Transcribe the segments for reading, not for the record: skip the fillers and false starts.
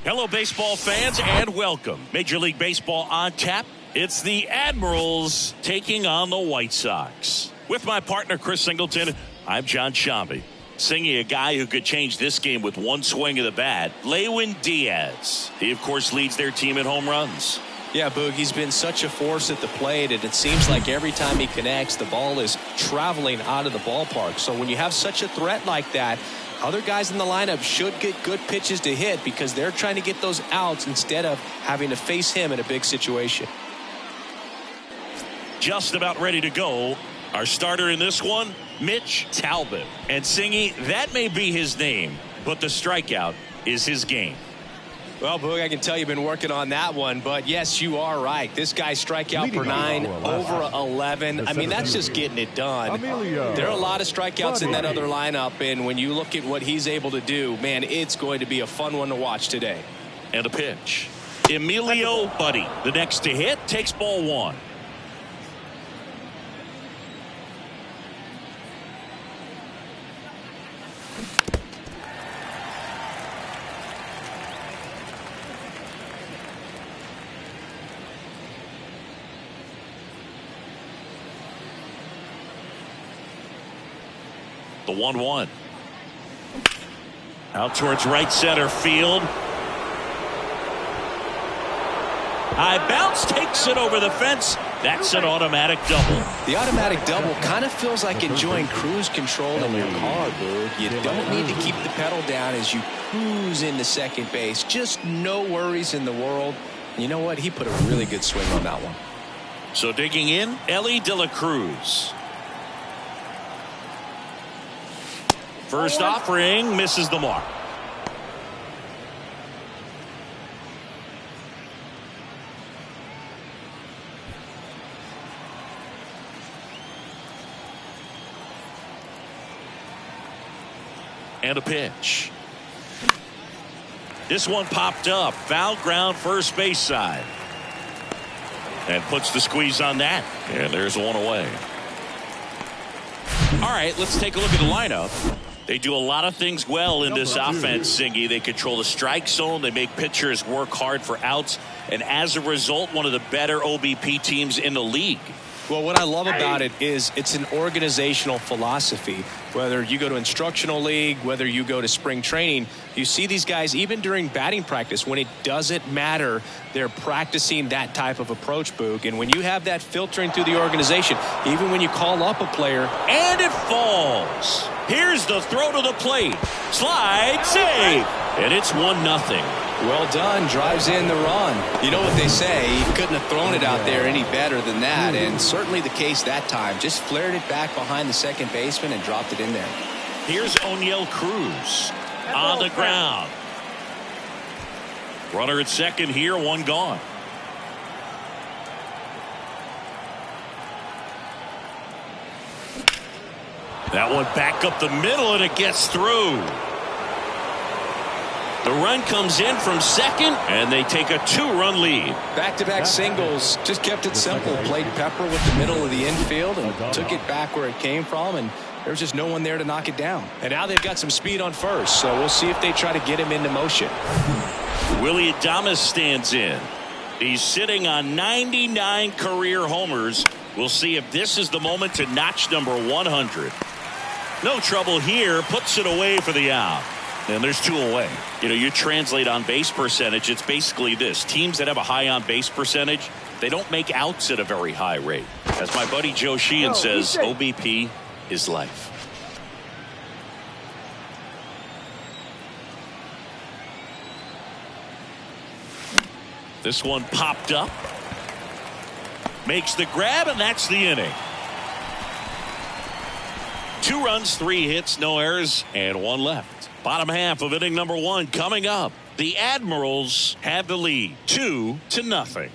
Hello, baseball fans, and welcome. Major League Baseball on tap. It's the Admirals taking on the White Sox. With my partner, Chris Singleton, I'm John Shambi. Singing a guy who could change this game with one swing of the bat, Lewin Diaz. He, of course, leads their team in home runs. Yeah, Boog, he's been such a force at the plate, and it seems like every time he connects, the ball is traveling out of the ballpark. So when you have such a threat like that, other guys in the lineup should get good pitches to hit because they're trying to get those outs instead of having to face him in a big situation. Just about ready to go. Our starter in this one, Mitch Talbot. And Singy, that may be his name, but the strikeout is his game. Well, Boog, I can tell you've been working on that one, but yes, you are right. This guy's strikeout per 9, over 11. I mean, that's just getting it done. There are a lot of strikeouts in that other lineup, and when you look at what he's able to do, man, it's going to be a fun one to watch today. And a pitch. Emilio Buddy, the next to hit, takes ball one. The 1-1. Out towards right center field. High bounce, takes it over the fence. That's an automatic double. The automatic double kind of feels like enjoying cruise control in your car, dude. You don't need to keep the pedal down as you cruise into second base. Just no worries in the world. You know what? He put a really good swing on that one. So digging in, Ellie De La Cruz. First offering misses the mark. And a pitch. This one popped up. Foul ground, first base side. And puts the squeeze on that. And there's one away. All right, let's take a look at the lineup. They do a lot of things well in this offense, Singy. They control the strike zone. They make pitchers work hard for outs. And as a result, one of the better OBP teams in the league. Well, what I love about it is it's an organizational philosophy. Whether you go to instructional league, whether you go to spring training, you see these guys even during batting practice when it doesn't matter. They're practicing that type of approach, Boog. And when you have that filtering through the organization, even when you call up a player. And it falls. Here's the throw to the plate. Slide, save. And it's 1-0. Well done. Drives in the run. You know what they say. He couldn't have thrown it out there any better than that. And certainly the case that time. Just flared it back behind the second baseman and dropped it in there. Here's O'Neill Cruz on the ground. Runner at second here, one gone. That one back up the middle and it gets through. The run comes in from second and they take a 2-run lead. Back-to-back singles, just kept it simple. Played pepper with the middle of the infield and took it back where it came from, and there's just no one there to knock it down. And now they've got some speed on first, so we'll see if they try to get him into motion. Willie Adames stands in. He's sitting on 99 career homers. We'll see if this is the moment to notch number 100. No trouble here, puts it away for the out. And there's 2 away. You know, you translate on base percentage, it's basically this. Teams that have a high on base percentage, they don't make outs at a very high rate. As my buddy Joe Sheehan says, OBP is life. This one popped up. Makes the grab, and that's the inning. 2 runs, 3 hits, no errors, and 1 left. Bottom half of inning number 1 coming up. The Admirals have the lead, 2-0.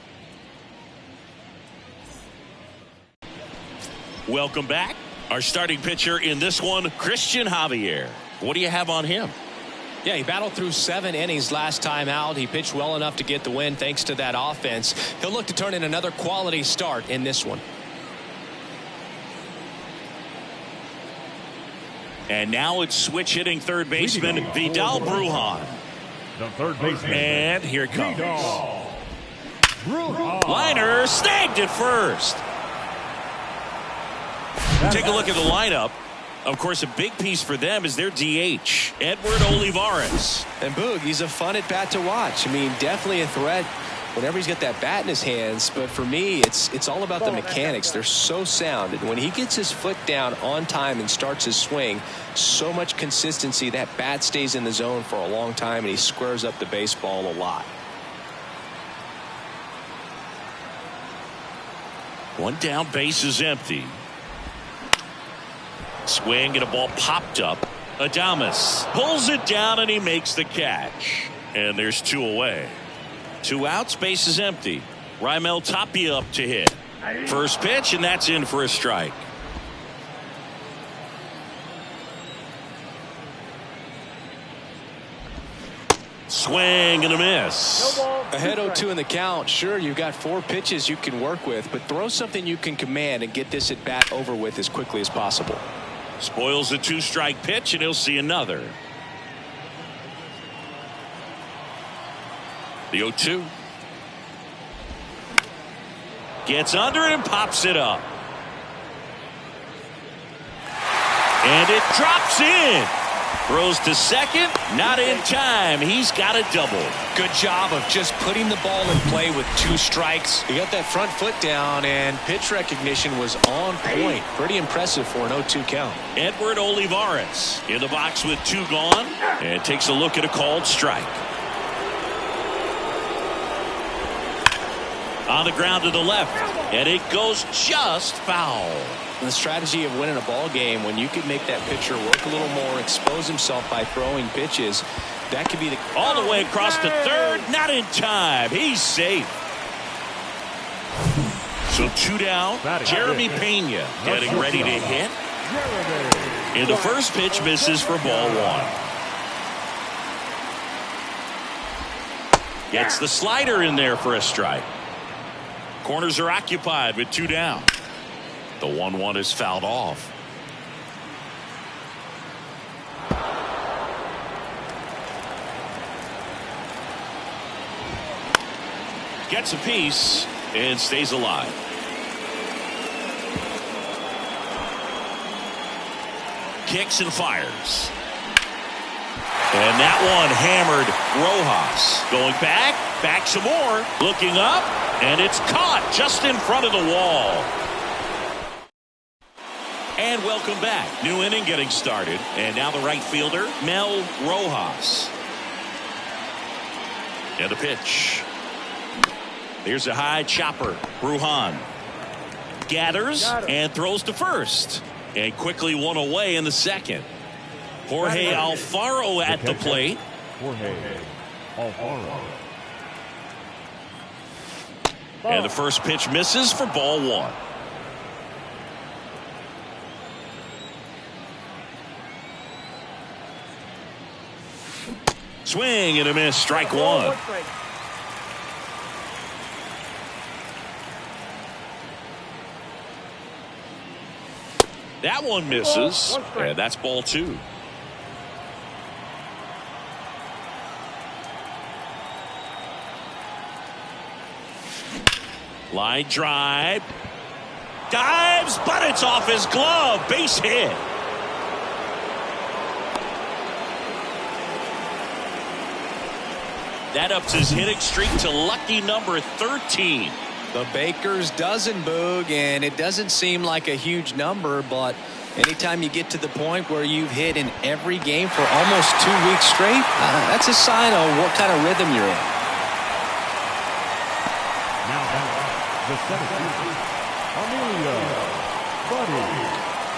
Welcome back. Our starting pitcher in this one, Christian Javier. What do you have on him? Yeah, he battled through 7 innings last time out. He pitched well enough to get the win thanks to that offense. He'll look to turn in another quality start in this one. And now it's switch hitting third baseman Vidal Brujan. The third baseman. And here it comes. Liner snagged at first. Take a look at the lineup. Of course, a big piece for them is their DH, Edward Olivares. And Boog, he's a fun at bat to watch. I mean, definitely a threat whenever he's got that bat in his hands. But for me, it's all about the mechanics. They're so sound. And when he gets his foot down on time and starts his swing, so much consistency, that bat stays in the zone for a long time, and he squares up the baseball a lot. One down, base is empty. Swing and a ball popped up. Adames pulls it down and he makes the catch. And there's 2 away. 2 outs, base is empty. Raimel Tapia up to hit. First pitch, and that's in for a strike. Swing and a miss. Ahead 0-2 in the count. Sure, you've got 4 pitches you can work with, but throw something you can command and get this at bat over with as quickly as possible. Spoils the 2-strike pitch, and he'll see another. The 0-2. Gets under it and pops it up. And it drops in. Throws to second, not in time. He's got a double. Good job of just putting the ball in play with 2 strikes. He got that front foot down, and pitch recognition was on point. Pretty impressive for an 0-2 count. Edward Olivares in the box with 2 gone, and takes a look at a called strike. On the ground to the left, and it goes just foul. The strategy of winning a ball game, when you can make that pitcher work a little more, expose himself by throwing pitches, that could be the all the way across the third, not in time. He's safe. So 2 down. Jeremy Pena getting ready to hit. And the first pitch misses for ball 1. Gets the slider in there for a strike. Corners are occupied with 2 down. The 1-1 is fouled off. Gets a piece and stays alive. Kicks and fires. And that one hammered Rojas. Going back some more. Looking up, and it's caught just in front of the wall. And welcome back. New inning getting started. And now the right fielder, Mel Rojas. And the pitch. Here's a high chopper. Brujan gathers and throws to first. And quickly 1 away in the second. Jorge Alfaro at the plate. Jorge Alfaro. And the first pitch misses for ball 1. Swing and a miss, strike 1. That one misses, and that's ball 2. Line drive. Dives, but it's off his glove. Base hit. That ups his hitting streak to lucky number 13. The Baker's dozen, Boog, and it doesn't seem like a huge number, but anytime you get to the point where you've hit in every game for almost 2 weeks straight, that's a sign of what kind of rhythm you're in. Now back, the 17th, Emilio Buddy.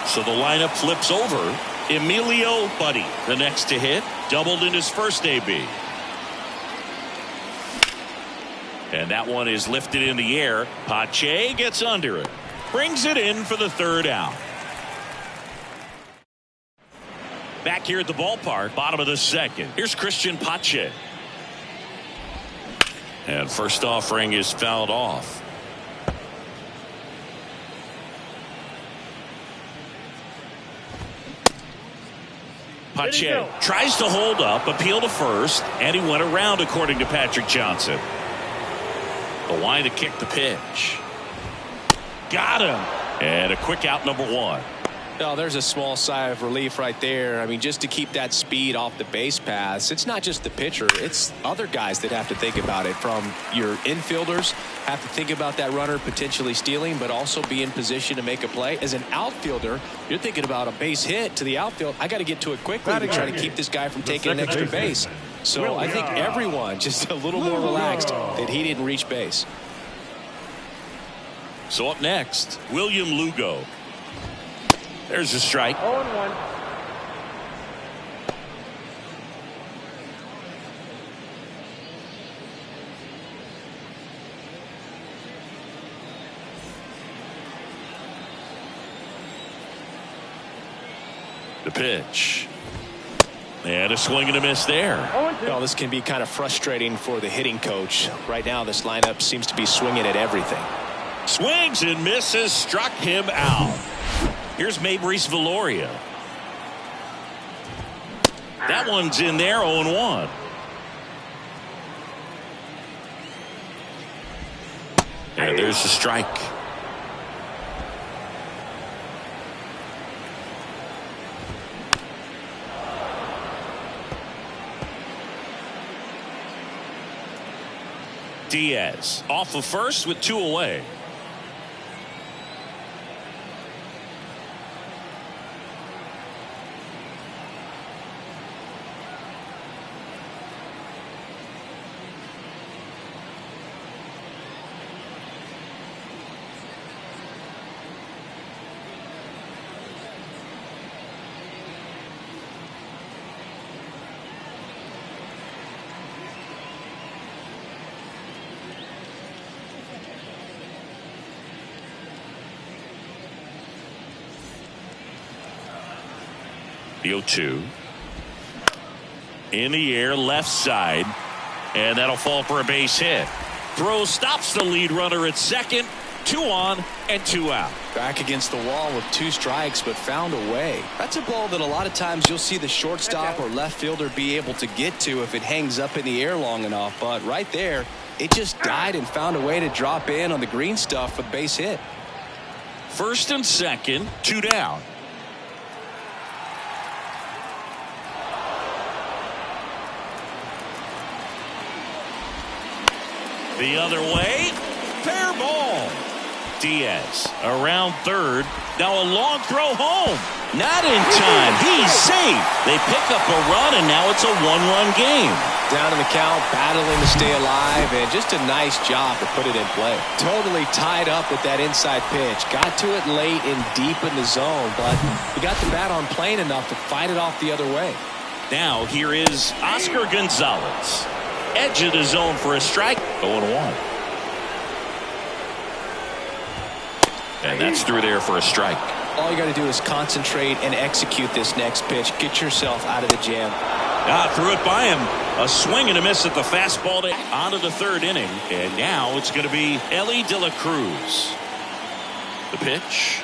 So the lineup flips over. Emilio Buddy, the next to hit, doubled in his first AB. And that one is lifted in the air. Pache gets under it. Brings it in for the 3rd out. Back here at the ballpark, bottom of the 2nd. Here's Christian Pache. And first offering is fouled off. Pache tries to hold up, appeal to first, and he went around, according to Patrick Johnson. The line to kick the pitch. Got him. And a quick out, number one. Oh, there's a small sigh of relief right there. I mean, just to keep that speed off the base paths. It's not just the pitcher. It's other guys that have to think about it. From your infielders, have to think about that runner potentially stealing, but also be in position to make a play. As an outfielder, you're thinking about a base hit to the outfield. I got to get to it quickly to try to keep this guy from taking an extra base. So I think everyone just a little more relaxed that he didn't reach base. So up next, William Lugo. There's a strike. 0-1. The pitch. And a swing and a miss there. Well, this can be kind of frustrating for the hitting coach. Right now, this lineup seems to be swinging at everything. Swings and misses, struck him out. Here's Mabrice Valoria. That one's in there, 0-1. And there's the strike. Diaz off of first with 2 away. The 0-2 in the air, left side, and that'll fall for a base hit. Throw stops the lead runner at second. 2 on and 2 out. Back against the wall with 2 strikes, but found a way. That's a ball that a lot of times you'll see the shortstop or left fielder be able to get to if it hangs up in the air long enough. But right there, it just died and found a way to drop in on the green stuff for the base hit. First and second, 2 down. The other way, fair ball. Diaz around third. Now a long throw home. Not in time. He's safe. They pick up a run, and now it's a 1-run game. Down in the count, battling to stay alive, and just a nice job to put it in play. Totally tied up with that inside pitch. Got to it late and deep in the zone, but he got the bat on plane enough to fight it off the other way. Now here is Oscar Gonzalez. Edge of the zone for a strike. 0-1. And that's through there for a strike. All you got to do is concentrate and execute this next pitch. Get yourself out of the jam. Threw it by him. A swing and a miss at the fastball on to the third inning. And now it's going to be Ellie De La Cruz. The pitch.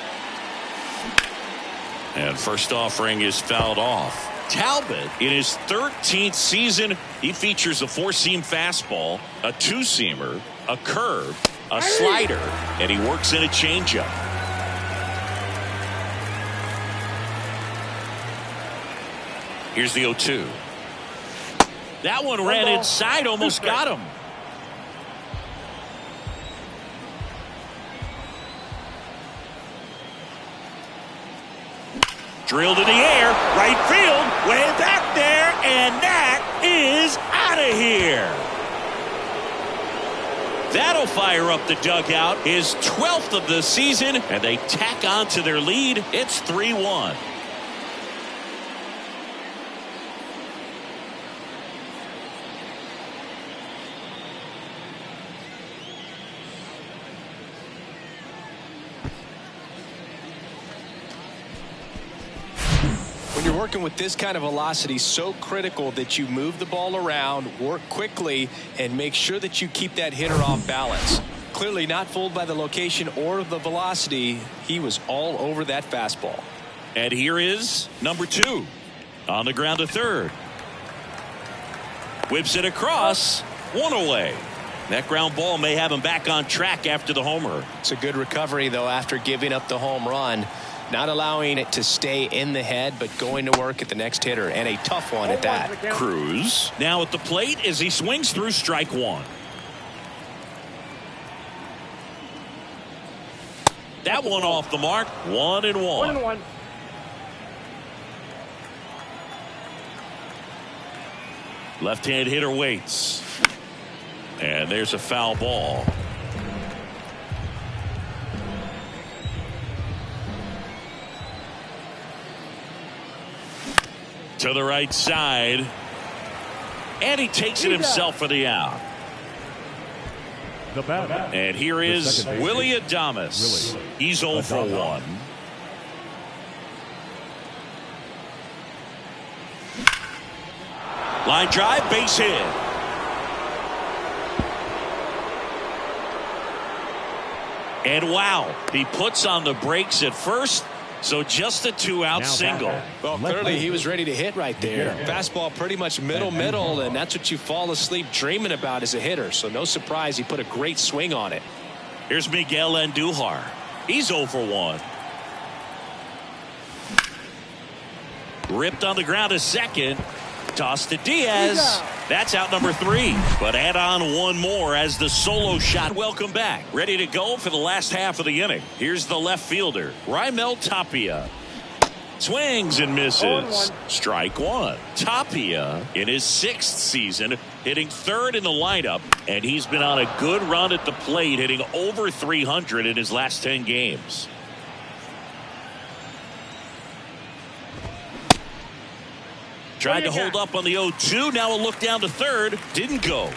And first offering is fouled off. Talbot, in his 13th season, he features a 4-seam fastball, a 2-seamer, a curve, a slider, and he works in a changeup. Here's the 0-2. That one ran inside, almost got him. Drilled in the air, right field, way back there, and that is out of here. That'll fire up the dugout, his 12th of the season, and they tack on to their lead. It's 3-1. When you're working with this kind of velocity, so critical that you move the ball around, work quickly, and make sure that you keep that hitter off balance. Clearly not fooled by the location or the velocity. He was all over that fastball. And here is number 2. On the ground to third. Whips it across. One away. That ground ball may have him back on track after the homer. It's a good recovery, though, after giving up the home run. Not allowing it to stay in the head, but going to work at the next hitter, and a tough one at that. Cruz now at the plate as he swings through strike one. That one off the mark. 1-1. 1-1. Left-hand hitter waits. And there's a foul ball. To the right side. And he takes it himself for the out. The batter. And here is Willie Adames. He's 0 for 1. Line drive, base hit. And wow, he puts on the brakes at first. So just a 2-out single. Well, clearly he was ready to hit right there. Fastball pretty much middle, and that's what you fall asleep dreaming about as a hitter. So no surprise he put a great swing on it. Here's Miguel Andujar. He's 0 for 1. Ripped on the ground to second. Toss to Diaz. That's out number 3. But add on one more as the solo shot. Welcome back. Ready to go for the last half of the inning. Here's the left fielder, Raimel Tapia. Swings and misses. Strike one. Tapia in his 6th season, hitting 3rd in the lineup. And he's been on a good run at the plate, hitting over 300 in his last 10 games. Tried to hold up on the 0-2. Now a look down to third. Didn't go.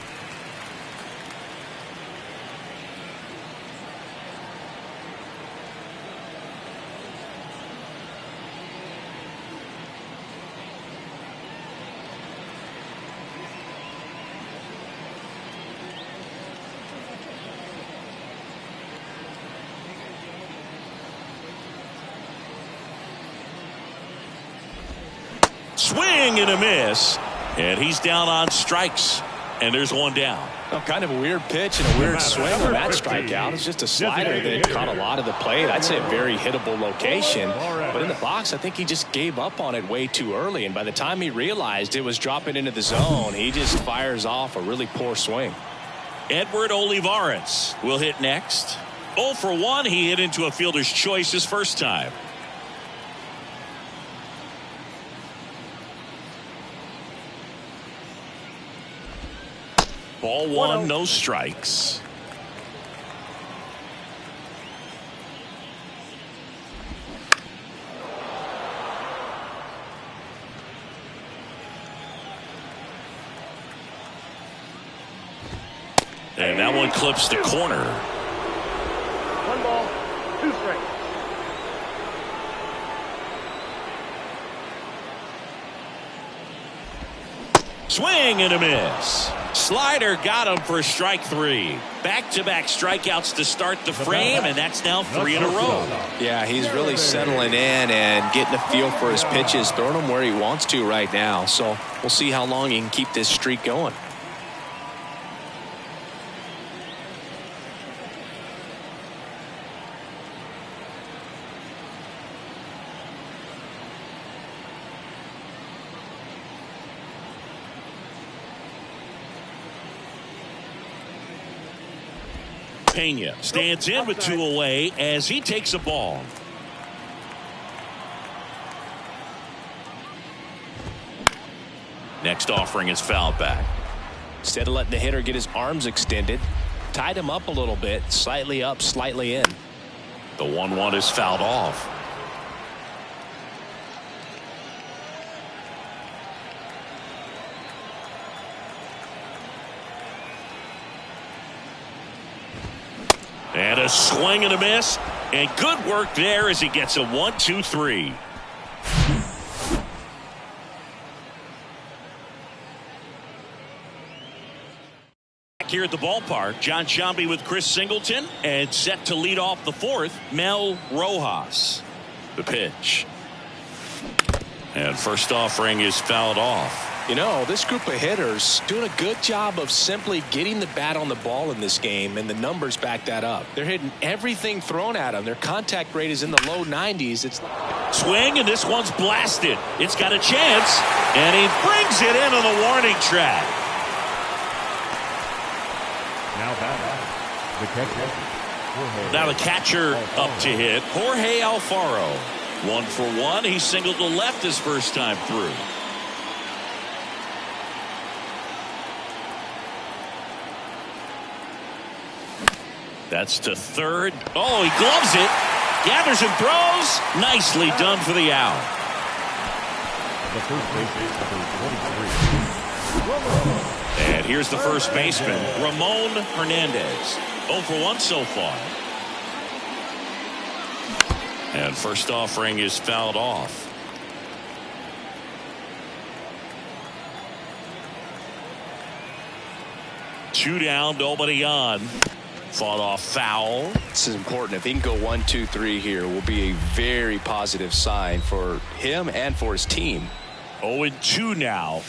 Swing and a miss, and he's down on strikes, and there's one down. Well, kind of a weird pitch and a weird swing on that strikeout. It's just a slider that caught a lot of the plate. I'd say a very hittable location, but in the box I think he just gave up on it way too early, and by the time he realized it was dropping into the zone, he just fires off a really poor swing. Edward Olivares will hit next. 0 for 1. He hit into a fielder's choice his first time. Ball one, no strikes. And that one clips the corner. 1 ball, 2 strikes. Swing and a miss. Slider got him for strike 3. Back-to-back strikeouts to start the frame, and that's now 3 in a row. Yeah, he's really settling in and getting a feel for his pitches, throwing them where he wants to right now. So we'll see how long he can keep this streak going. Pena stands in with 2 away as he takes a ball. Next offering is fouled back. Instead of letting the hitter get his arms extended, tied him up a little bit, slightly up, slightly in. The 1-1 is fouled off. And a swing and a miss, and good work there as he gets a 1-2-3. Back here at the ballpark, John Sciambi with Chris Singleton, and set to lead off the 4th, Mel Rojas. The pitch. And first offering is fouled off. You know, this group of hitters doing a good job of simply getting the bat on the ball in this game, and the numbers back that up. They're hitting everything thrown at them. Their contact rate is in the low 90s. It's swing, and this one's blasted. It's got a chance, and he brings it in on the warning track. Now batting, the catcher. Now the catcher up to hit, Jorge Alfaro. 1 for 1. He singled to left his first time through. That's to third. Oh, he gloves it. Gathers and throws. Nicely done for the out. The first baseman, number 23. And here's the first baseman, Ramon Hernandez. 0 for 1 so far. And first offering is fouled off. Two down, nobody on. Fought off foul. This is important. If he can go 1, 2, 3 here, will be a very positive sign for him and for his team. 0-2 now.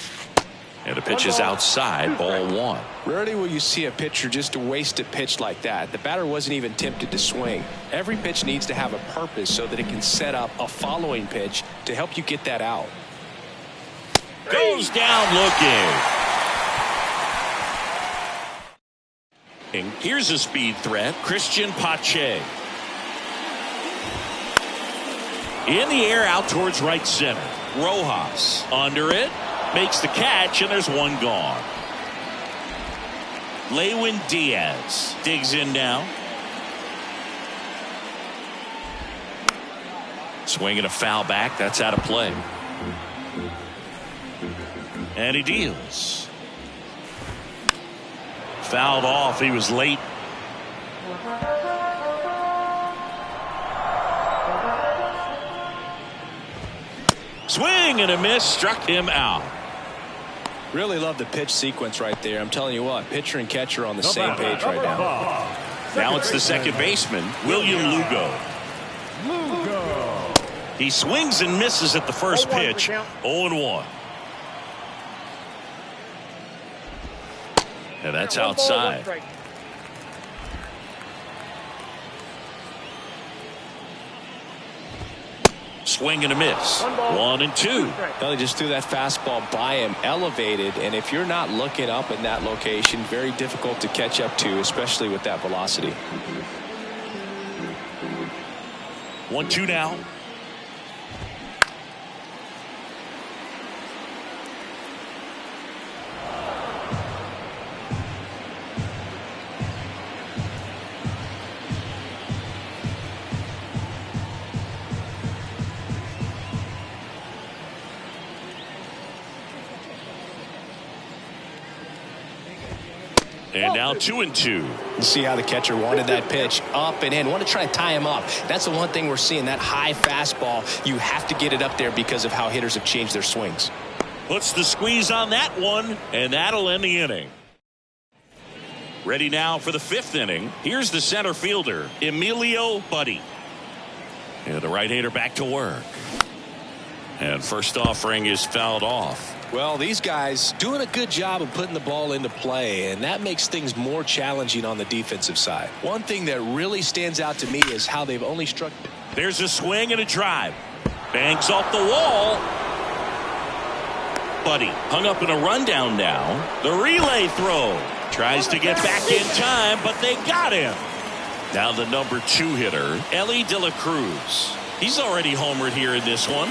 And the pitch is outside, ball 1. Rarely will you see a pitcher just waste a pitch like that. The batter wasn't even tempted to swing. Every pitch needs to have a purpose so that it can set up a following pitch to help you get that out. Goes down looking. Here's a speed threat, Christian Pache. In the air out towards right center. Rojas under it. Makes the catch, and there's one gone. Lewin Diaz digs in now. Swinging a foul back. That's out of play. And he deals. Fouled off. He was late. Swing and a miss. Struck him out. Really love the pitch sequence right there. I'm telling you what, pitcher and catcher on the same page right now. Now it's the second baseman, William Lugo. He swings and misses at the first pitch. 0-1. And that's outside. Swing and a miss. 1-2. Well, they just threw that fastball by him, elevated, and if you're not looking up in that location, very difficult to catch up to, especially with that velocity. 1-2 now. And now 2-2. You see how the catcher wanted that pitch up and in. Want to try to tie him up. That's the one thing we're seeing, that high fastball. You have to get it up there because of how hitters have changed their swings. Puts the squeeze on that one, and that'll end the inning. Ready now for the fifth inning. Here's the center fielder, Emilio Buddy. And the right-hander back to work. And first offering is fouled off. Well, these guys doing a good job of putting the ball into play, and that makes things more challenging on the defensive side. One thing that really stands out to me is how they've only struck. There's a swing and a drive. Banks off the wall. Buddy hung up in a rundown now. The relay throw. Tries to get back in time, but they got him. Now the number 2 hitter, Ellie De La Cruz. He's already homered here in this one.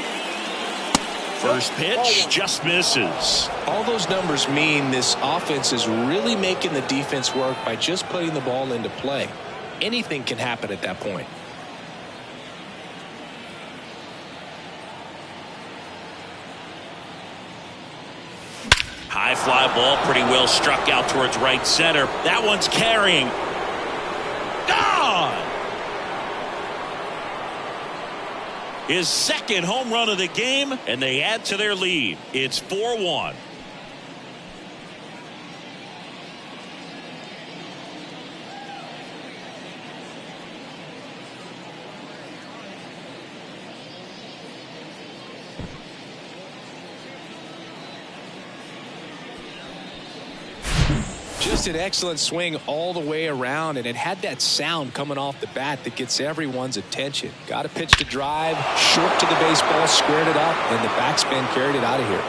First pitch just misses. All those numbers mean this offense is really making the defense work by just putting the ball into play. Anything can happen at that point. High fly ball, pretty well struck out towards right center. That one's carrying. Gone! His second home run of the game, and they add to their lead. It's 4-1. Just an excellent swing all the way around, and it had that sound coming off the bat that gets everyone's attention. Got a pitch to drive, short to the baseball, squared it up, and the backspin carried it out of here.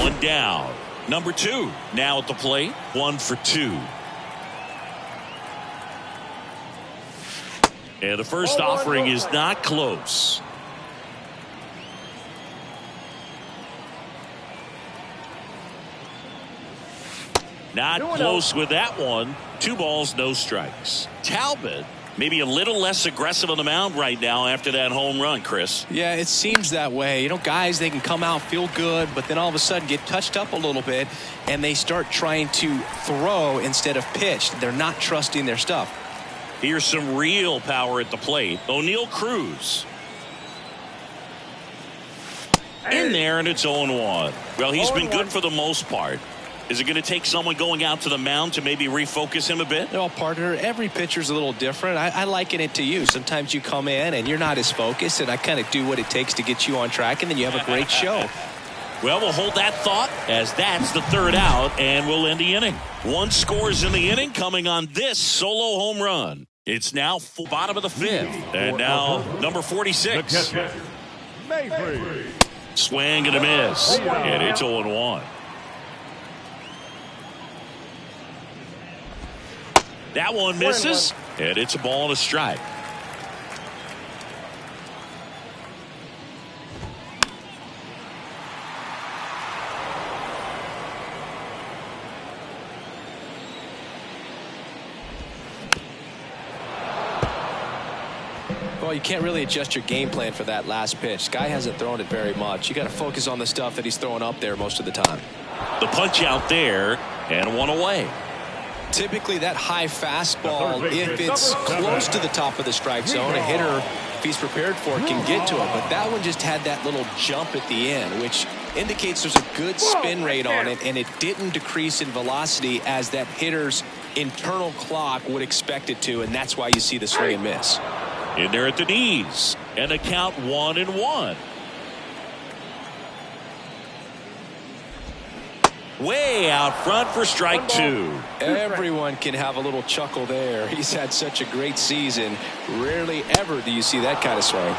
One down. Number 2 now at the plate. 1 for 2. And the first offering is not close. Not close with that one. 2 balls, no strikes. Talbot maybe a little less aggressive on the mound right now after that home run, Chris. Yeah, it seems that way. You know, guys, they can come out, feel good, but then all of a sudden get touched up a little bit, and they start trying to throw instead of pitch. They're not trusting their stuff. Here's some real power at the plate. O'Neal Cruz. In there, and it's 0-1. Well, he's been good for the most part. Is it going to take someone going out to the mound to maybe refocus him a bit? Well, partner, every pitcher's a little different. I liken it to you. Sometimes you come in and you're not as focused, and I kind of do what it takes to get you on track, and then you have a great show. Well, we'll hold that thought as that's the 3rd out, and we'll end the inning. 1 scores in the inning coming on this solo home run. It's now bottom of the 5th, and now number 46. Swing and a miss, and it's 0-1. That one misses, and it's a ball and a strike. Well, you can't really adjust your game plan for that last pitch. Guy hasn't thrown it very much. You got to focus on the stuff that he's throwing up there most of the time. The punch out there, and 1 away. Typically that high fastball, if it's close to the top of the strike zone, a hitter, if he's prepared for it, can get to it. But that one just had that little jump at the end, which indicates there's a good spin rate on it, and it didn't decrease in velocity as that hitter's internal clock would expect it to, and that's why you see the swing and miss. In there at the knees, and a count 1-1. Way out front for strike 2. Everyone can have a little chuckle there. He's had such a great season. Rarely ever do you see that kind of swing.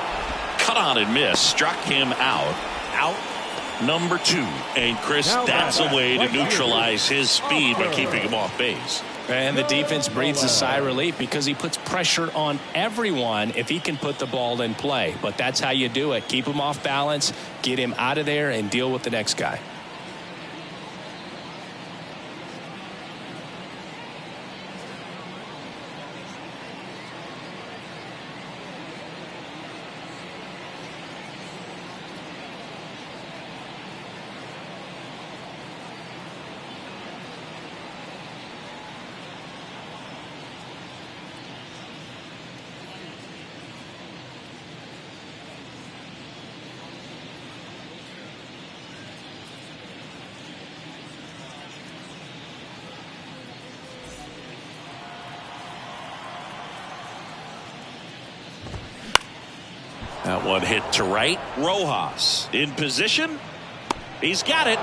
Cut on and miss. Struck him out. Out number 2. And Chris, that's a way to neutralize his speed by keeping him off base. And the defense breathes a sigh of relief because he puts pressure on everyone if he can put the ball in play. But that's how you do it. Keep him off balance, get him out of there, and deal with the next guy. That one hit to right. Rojas in position. He's got it.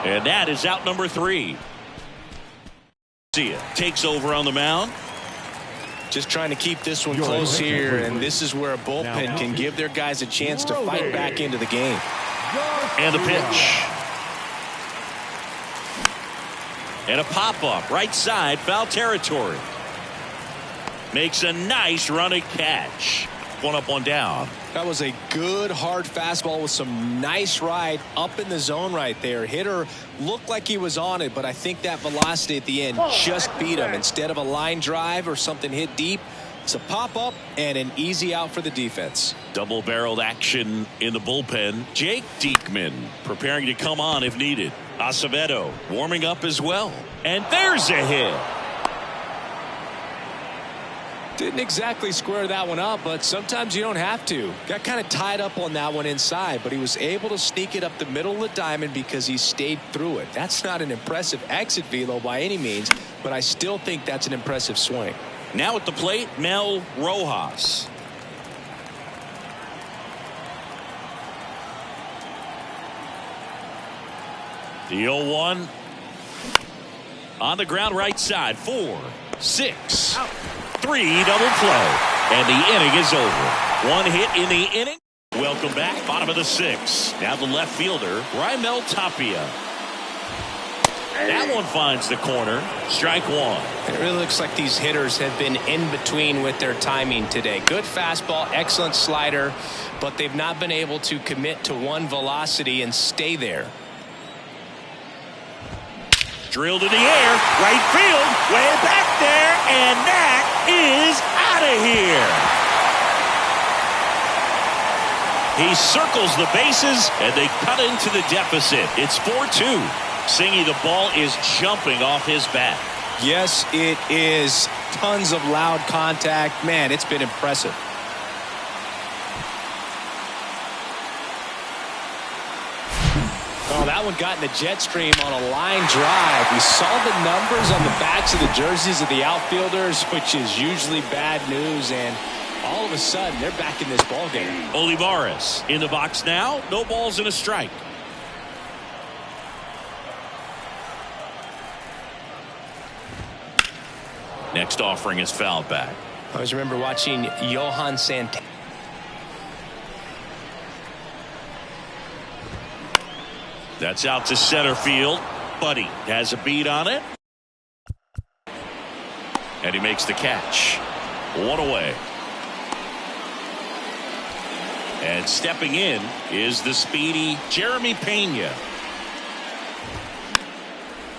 And that is out number 3. See it. Takes over on the mound. Just trying to keep this one close here, and this is where a bullpen can give their guys a chance to fight back into the game. And the pitch. And a pop-up. Right side. Foul territory. Makes a nice running catch. 1 up, 1 down. That was a good hard fastball with some nice ride up in the zone right there. Hitter looked like he was on it, but I think that velocity at the end just beat him. Instead of a line drive or something hit deep, it's a pop-up and an easy out for the defense. Double-barreled action in the bullpen. Jake Diekman preparing to come on if needed. Acevedo warming up as well. And there's a hit. Didn't exactly square that one up, but sometimes you don't have to. Got kind of tied up on that one inside, but he was able to sneak it up the middle of the diamond because he stayed through it. That's not an impressive exit velo by any means, but I still think that's an impressive swing. Now at the plate, Mel Rojas. The 0-1. On the ground right side. 4, 6, 3 double play. And the inning is over. 1 hit in the inning. Welcome back. Bottom of the 6th. Now the left fielder, Raimel Tapia. That one finds the corner. Strike 1. It really looks like these hitters have been in between with their timing today. Good fastball, excellent slider, but they've not been able to commit to one velocity and stay there. Drilled in the air, right field, way back there, and that is out of here. He circles the bases, and they cut into the deficit. It's 4-2. Singy, the ball is jumping off his bat. Yes, it is. Tons of loud contact. Man, it's been impressive. Oh, that one got in the jet stream on a line drive. We saw the numbers on the backs of the jerseys of the outfielders, which is usually bad news, and all of a sudden they're back in this ball game. Olivares in the box now. No balls and a strike. Next offering is fouled back. I always remember watching Johan Santana. That's out to center field. Buddy has a beat on it. And he makes the catch. 1 away. And stepping in is the speedy Jeremy Pena.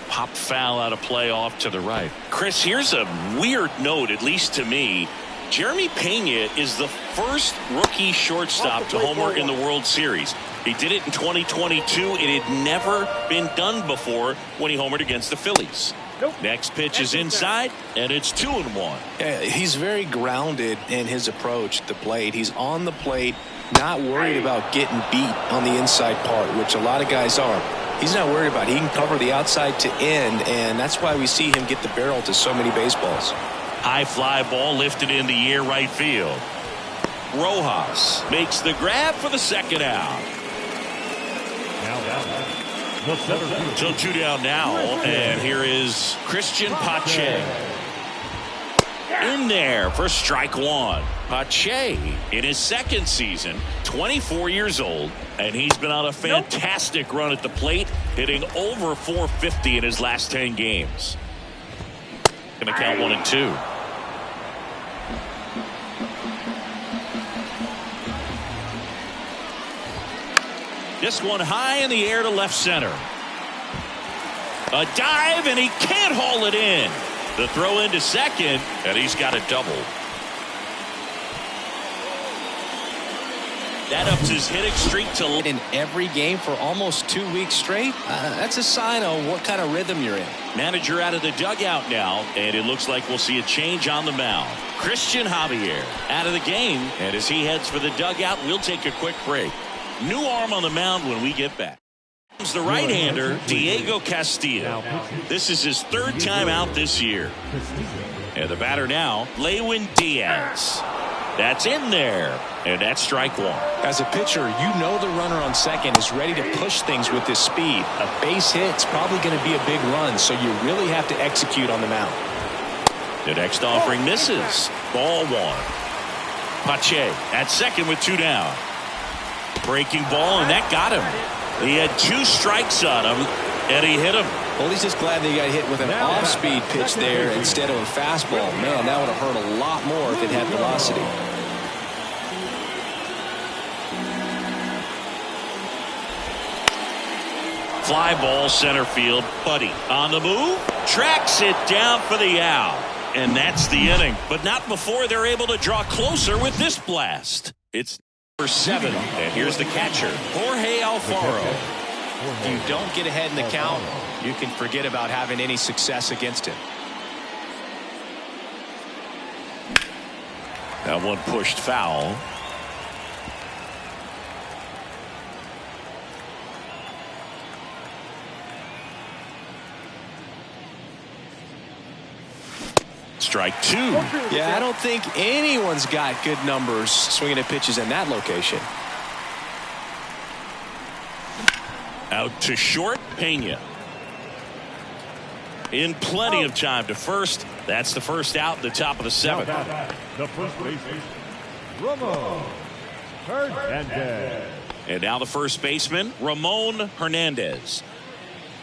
Pop foul out of play off to the right. Chris, here's a weird note, at least to me. Jeremy Pena is the first rookie shortstop to homer in the World Series. He did it in 2022. It had never been done before when he homered against the Phillies. Next pitch is inside, and it's 2-1. Yeah, he's very grounded in his approach at the plate. He's on the plate, not worried about getting beat on the inside part, which a lot of guys are. He's not worried about it. He can cover the outside to end, and that's why we see him get the barrel to so many baseballs. High fly ball lifted in the air right field. Rojas makes the grab for the second out. So 2 down now, and here is Christian Pache. In there for strike 1. Pache in his second season, 24 years old, and he's been on a fantastic run at the plate, hitting over 450 in his last 10 games. Gonna count 1 and 2. This one high in the air to left center. A dive, and he can't haul it in. The throw into second, and he's got a double. That ups his hitting streak to in every game for almost 2 weeks straight. That's a sign of what kind of rhythm you're in. Manager out of the dugout now, and it looks like we'll see a change on the mound. Christian Javier out of the game, and as he heads for the dugout, we'll take a quick break. New arm on the mound when we get back. Comes the right-hander, Diego Castillo. This is his 3rd time out this year. And the batter now, Lewin Diaz. That's in there, and that's strike 1. As a pitcher, you know the runner on second is ready to push things with his speed. A base hit's probably going to be a big run, so you really have to execute on the mound. The next offering misses. Ball 1. Pache at second with 2 down. Breaking ball, and that got him. He had 2 strikes on him, and he hit him. Well, he's just glad that he got hit with an off-speed pitch there instead of a fastball. Man, that would have hurt a lot more if it had velocity. Fly ball center field. Buddy on the move. Tracks it down for the out. And that's the inning. But not before they're able to draw closer with this blast. It's number 7. And here's the catcher, Jorge Alfaro. If you don't get ahead in the count, you can forget about having any success against him. That one pushed foul. Strike 2. Yeah, I don't think anyone's got good numbers swinging at pitches in that location. Out to short, Pena. In plenty of time to first. That's the first out in the top of the seventh. The first baseman, Ramon Hernandez. And now the first baseman, Ramon Hernandez.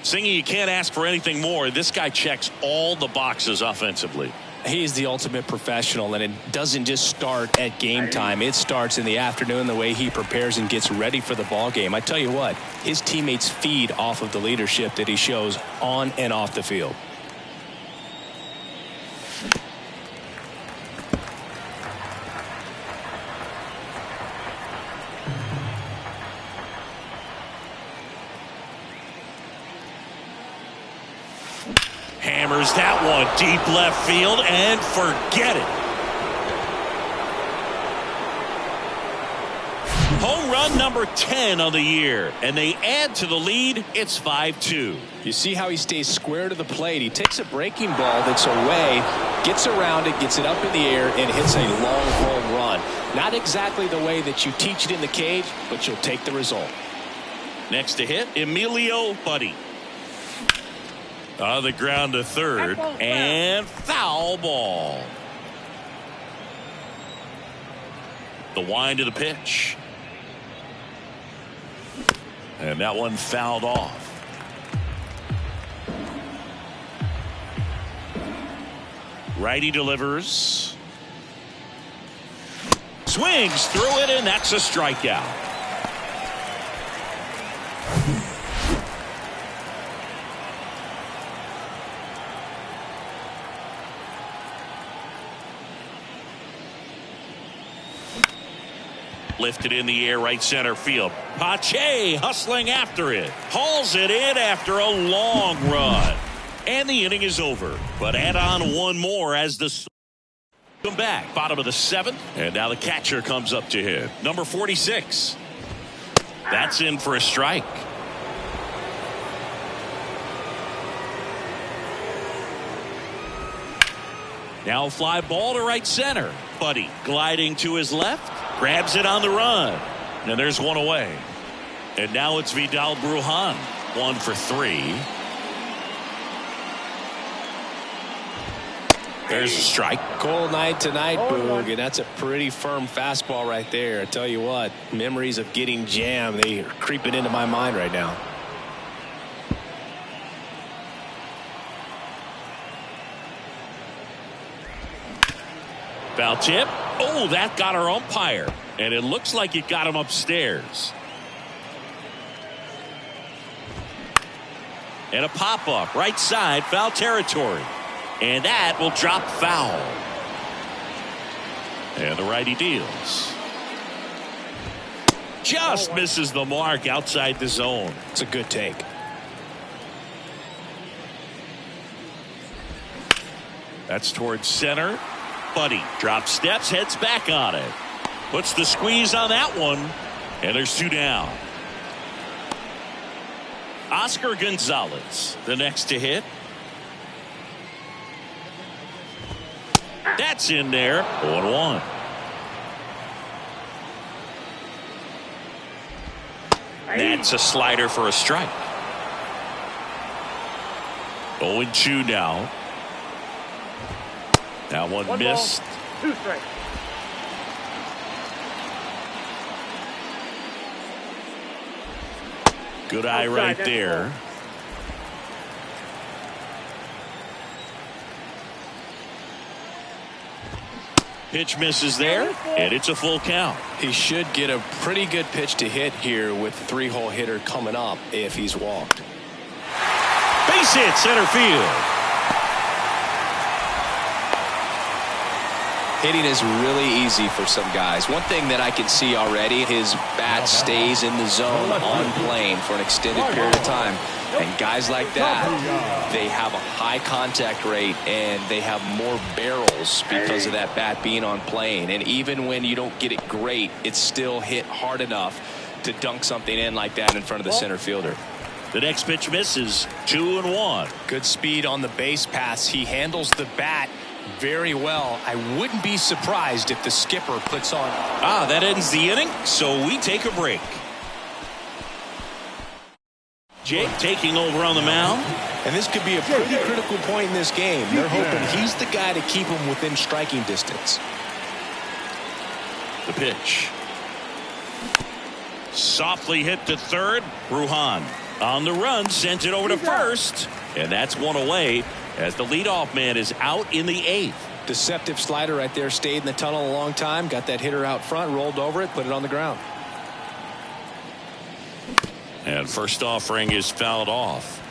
Singy, you can't ask for anything more. This guy checks all the boxes offensively. He is the ultimate professional, and it doesn't just start at game time. It starts in the afternoon, the way he prepares and gets ready for the ball game. I tell you what, his teammates feed off of the leadership that he shows on and off the field. Hammers that one deep left field and forget it. Home run number 10 of the year, and they add to the lead. It's 5-2. You see how he stays square to the plate. He takes a breaking ball that's away, gets around it, gets it up in the air, and hits a long home run. Not exactly the way that you teach it in the cage, but you'll take the result. Next to hit, Emilio Buddy. On the ground to third, and foul ball. The wind of the pitch. And that one fouled off. Righty delivers. Swings through it, and that's a strikeout. Lifted in the air, right center field. Pache hustling after it. Hauls it in after a long run. And the inning is over. But add on one more as the come back. Bottom of the seventh. And now the catcher comes up to him. Number 46. That's in for a strike. Now fly ball to right center. Buddy gliding to his left. Grabs it on the run. And there's one away. And now it's Vidal Brujan. 1 for 3. There's a strike. Cold night tonight, Boog, and that's a pretty firm fastball right there. I tell you what, memories of getting jammed, they are creeping into my mind right now. Foul tip. Oh, that got our umpire. And it looks like it got him upstairs. And a pop-up. Right side. Foul territory. And that will drop foul. And the righty deals. Just misses the mark outside the zone. It's a good take. That's towards center. Buddy drops steps, heads back on it. Puts the squeeze on that one. And there's 2 down. Oscar Gonzalez, the next to hit. That's in there. 0-1. That's a slider for a strike. 0-2 now. That one missed. Ball, 2 strikes. Good eye right there. Pitch misses there, and it's a full count. He should get a pretty good pitch to hit here with the 3-hole hitter coming up if he's walked. Base hit, center field. Hitting is really easy for some guys. One thing that I can see already, his bat stays in the zone on plane for an extended period of time. And guys like that, they have a high contact rate and they have more barrels because of that bat being on plane. And even when you don't get it great, it's still hit hard enough to dunk something in like that in front of the center fielder. The next pitch misses. 2-1. Good speed on the base pass. He handles the bat very well. I wouldn't be surprised if the skipper puts on. That ends the inning, so we take a break. Jake taking over on the mound. And this could be a pretty critical point in this game. They're hoping he's the guy to keep them within striking distance. The pitch. Softly hit to third. Brujan on the run, sends it over to first. And that's one away as the leadoff man is out in the 8th. Deceptive slider right there. Stayed in the tunnel a long time. Got that hitter out front. Rolled over it. Put it on the ground. And first offering is fouled off.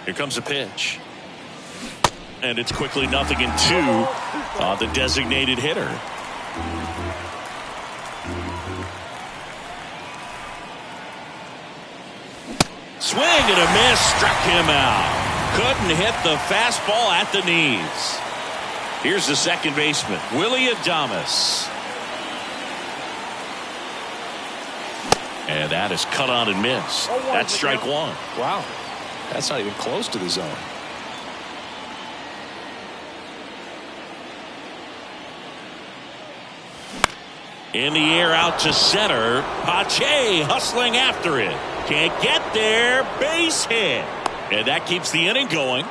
Here comes a pitch. And it's quickly 0-2 on the designated hitter. Swing and a miss, struck him out. Couldn't hit the fastball at the knees. Here's the second baseman, Willie Adames. And that is cut on and missed. That's strike one. Wow. That's not even close to the zone. In the air out to center. Pache hustling after it. Can't get there. Base hit. And that keeps the inning going.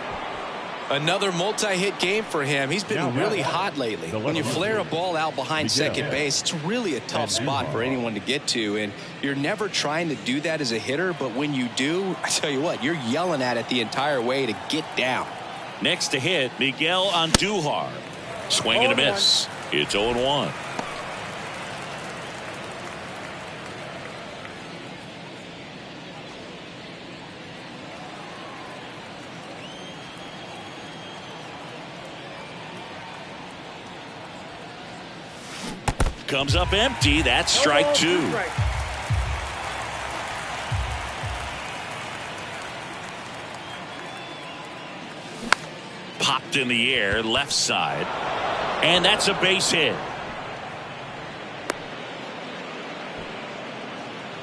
Another multi-hit game for him. He's been really hot lately. When you flare a ball out behind second base, it's really a tough spot for anyone to get to. And you're never trying to do that as a hitter. But when you do, I tell you what, you're yelling at it the entire way to get down. Next to hit, Miguel Andujar. Swing and a miss. It's 0-1. Comes up empty. That's strike two. Popped in the air, left side. And that's a base hit.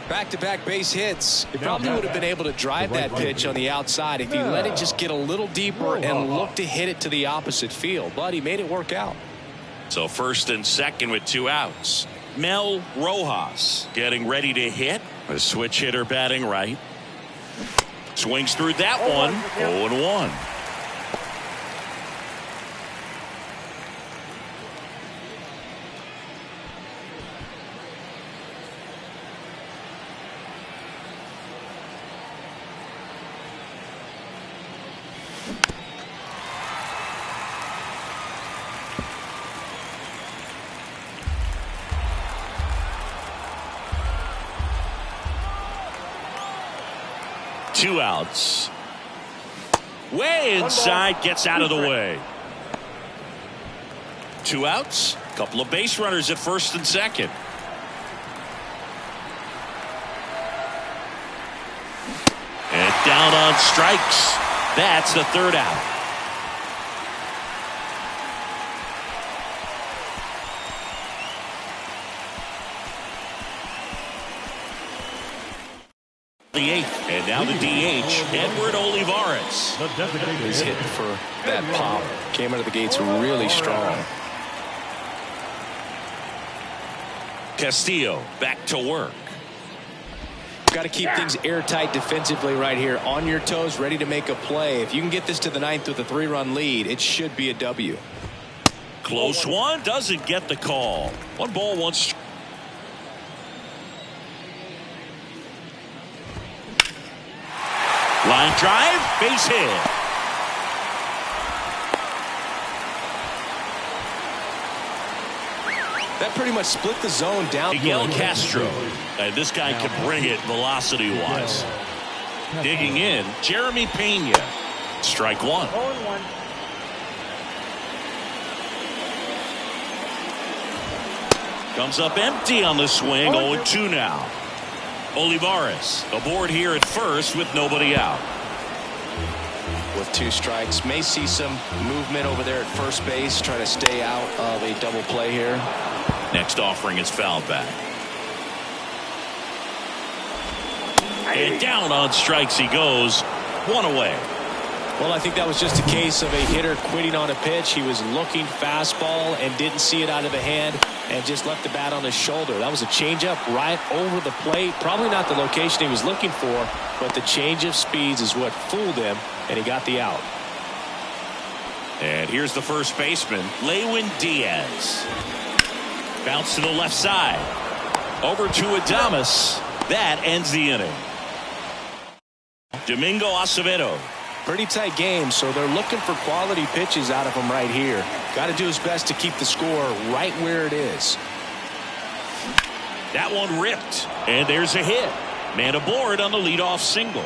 Back-to-back base hits. He probably would have been able to drive that pitch on the outside if he let it just get a little deeper and look to hit it to the opposite field. But he made it work out. So first and second with 2 outs. Mel Rojas getting ready to hit. A switch hitter batting right. Swings through that one. 0-1. Two outs. Way inside, gets out of the way. 2 outs. Couple of base runners at first and second. And down on strikes. That's the third out. The 8th, and now the DH, Edward Olivares. He's hitting for that pop. Came out of the gates really strong. Castillo back to work. Got to keep things airtight defensively right here. On your toes, ready to make a play. If you can get this to the 9th with a 3-run lead, it should be a W. Close one, doesn't get the call. 1 ball, 1 strike. Line drive, base hit. That pretty much split the zone down. Miguel Castro. This guy can bring it velocity-wise. Digging in, Jeremy Pena. Strike one. 0-1. Comes up empty on the swing. 0-2 now. Olivares aboard here at first with nobody out. With 2 strikes, may see some movement over there at first base, trying to stay out of a double play here. Next offering is fouled back. And down on strikes he goes. 1 away. Well, I think that was just a case of a hitter quitting on a pitch. He was looking fastball and didn't see it out of the hand. and just left the bat on his shoulder. That was a changeup right over the plate. Probably not the location he was looking for, but the change of speeds is what fooled him, and he got the out. And here's the first baseman, Lewin Diaz. Bounce to the left side. Over to Adames. That ends the inning. Domingo Acevedo. Pretty tight game, so they're looking for quality pitches out of him right here. Got to do his best to keep the score right where it is. That one ripped, and there's a hit. Man aboard on the leadoff single.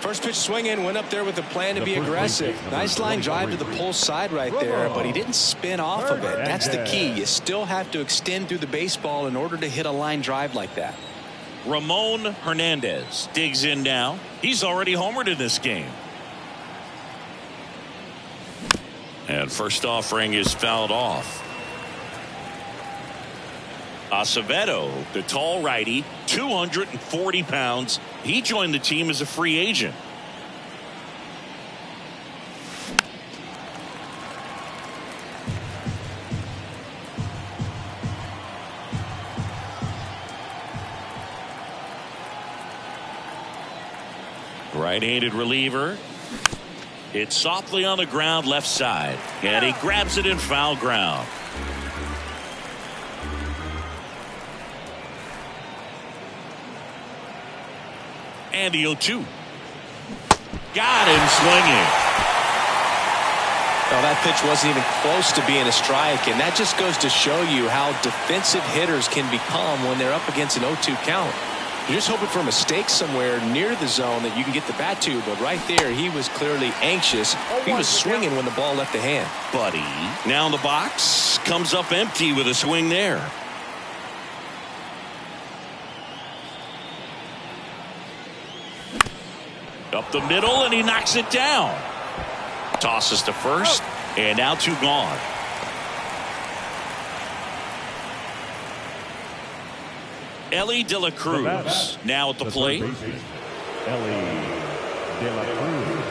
First pitch swinging, went up there with a plan to be aggressive. Nice line drive to the pull side right there, but he didn't spin off of it. That's the key. You still have to extend through the baseball in order to hit a line drive like that. Ramon Hernandez digs in now. He's already homered in this game. And first offering is fouled off. Acevedo, the tall righty, 240 pounds. He joined the team as a free agent. Right-handed reliever. Hit softly on the ground left side. And he grabs it in foul ground. And the 0-2. Got him swinging. Well, that pitch wasn't even close to being a strike, and that just goes to show you how defensive hitters can become when they're up against an 0-2 count. You're just hoping for a mistake somewhere near the zone that you can get the bat to, but right there he was clearly anxious. He was swinging when the ball left the hand. Buddy now in the box, comes up empty with a swing there. Up the middle, and he knocks it down. Tosses to first, and now 2 gone. Ellie De La Cruz now at the plate. Ellie De La Cruz.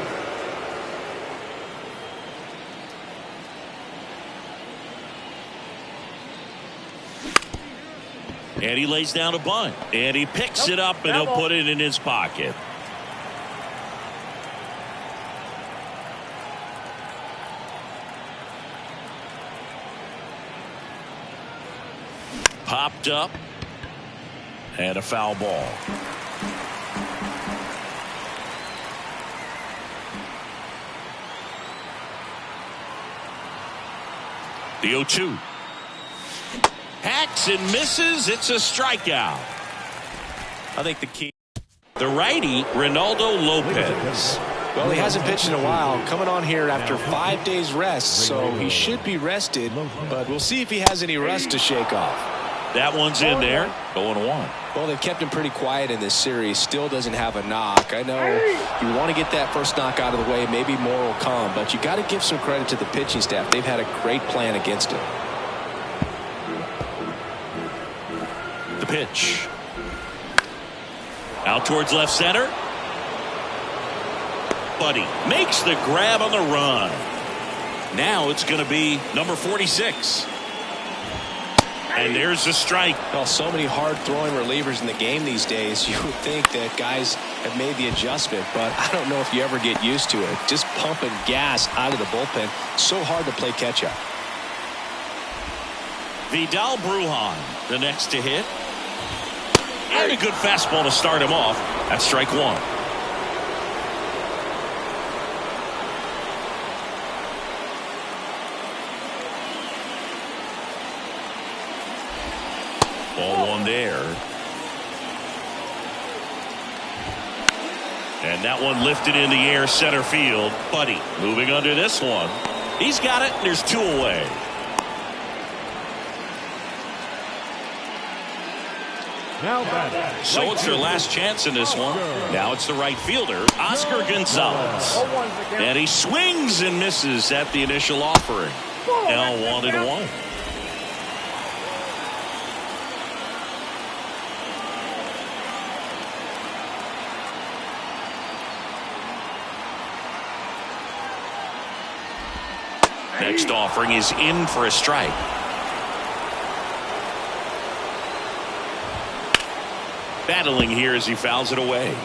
And he lays down a bunt, and he picks it up, and he'll put it in his pocket. Popped up, and a foul ball. The 0-2. Hacks and misses. It's a strikeout. I think the key. The righty, Ronaldo Lopez. Well, he hasn't pitched in a while, coming on here after 5 days rest, so he should be rested, but we'll see if he has any rust to shake off. That one's in there. 0-1. Well, they've kept him pretty quiet in this series. Still doesn't have a knock. I know you want to get that first knock out of the way. Maybe more will come, but you got to give some credit to the pitching staff. They've had a great plan against him. The pitch. Out towards left center. Buddy makes the grab on the run. Now it's going to be number 46. And there's a strike. Well, so many hard-throwing relievers in the game these days. You would think that guys have made the adjustment, but I don't know if you ever get used to it. Just pumping gas out of the bullpen. So hard to play catch-up. Vidal Brujan, the next to hit. And a good fastball to start him off. That's strike 1. Ball 1 there. And that one lifted in the air center field. Buddy moving under this one. He's got it, and there's 2 away. Now batting. So it's their last chance in this one. Now it's the right fielder, Oscar Gonzalez. And he swings and misses at the initial offering. Now 1-1. next offering is in for a strike. Battling here as he fouls it away.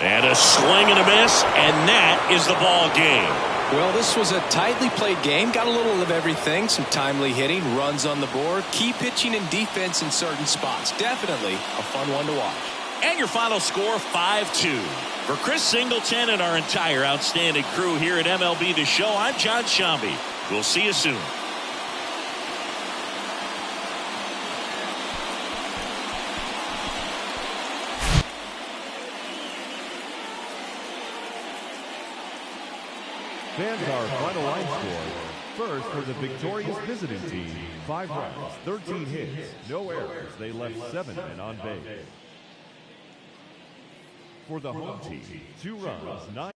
And a swing and a miss, and that is the ball game. Well, this was a tightly played game. Got a little of everything. Some timely hitting, runs on the board, key pitching and defense in certain spots. Definitely a fun one to watch. And your final score, 5-2. For Chris Singleton and our entire outstanding crew here at MLB The Show, I'm John Shambi. We'll see you soon. Fans, our final line score. First, for the victorious visiting team, 5 runs, 13 hits, no errors. They left 7 men on base. For the home team, 2 runs, 9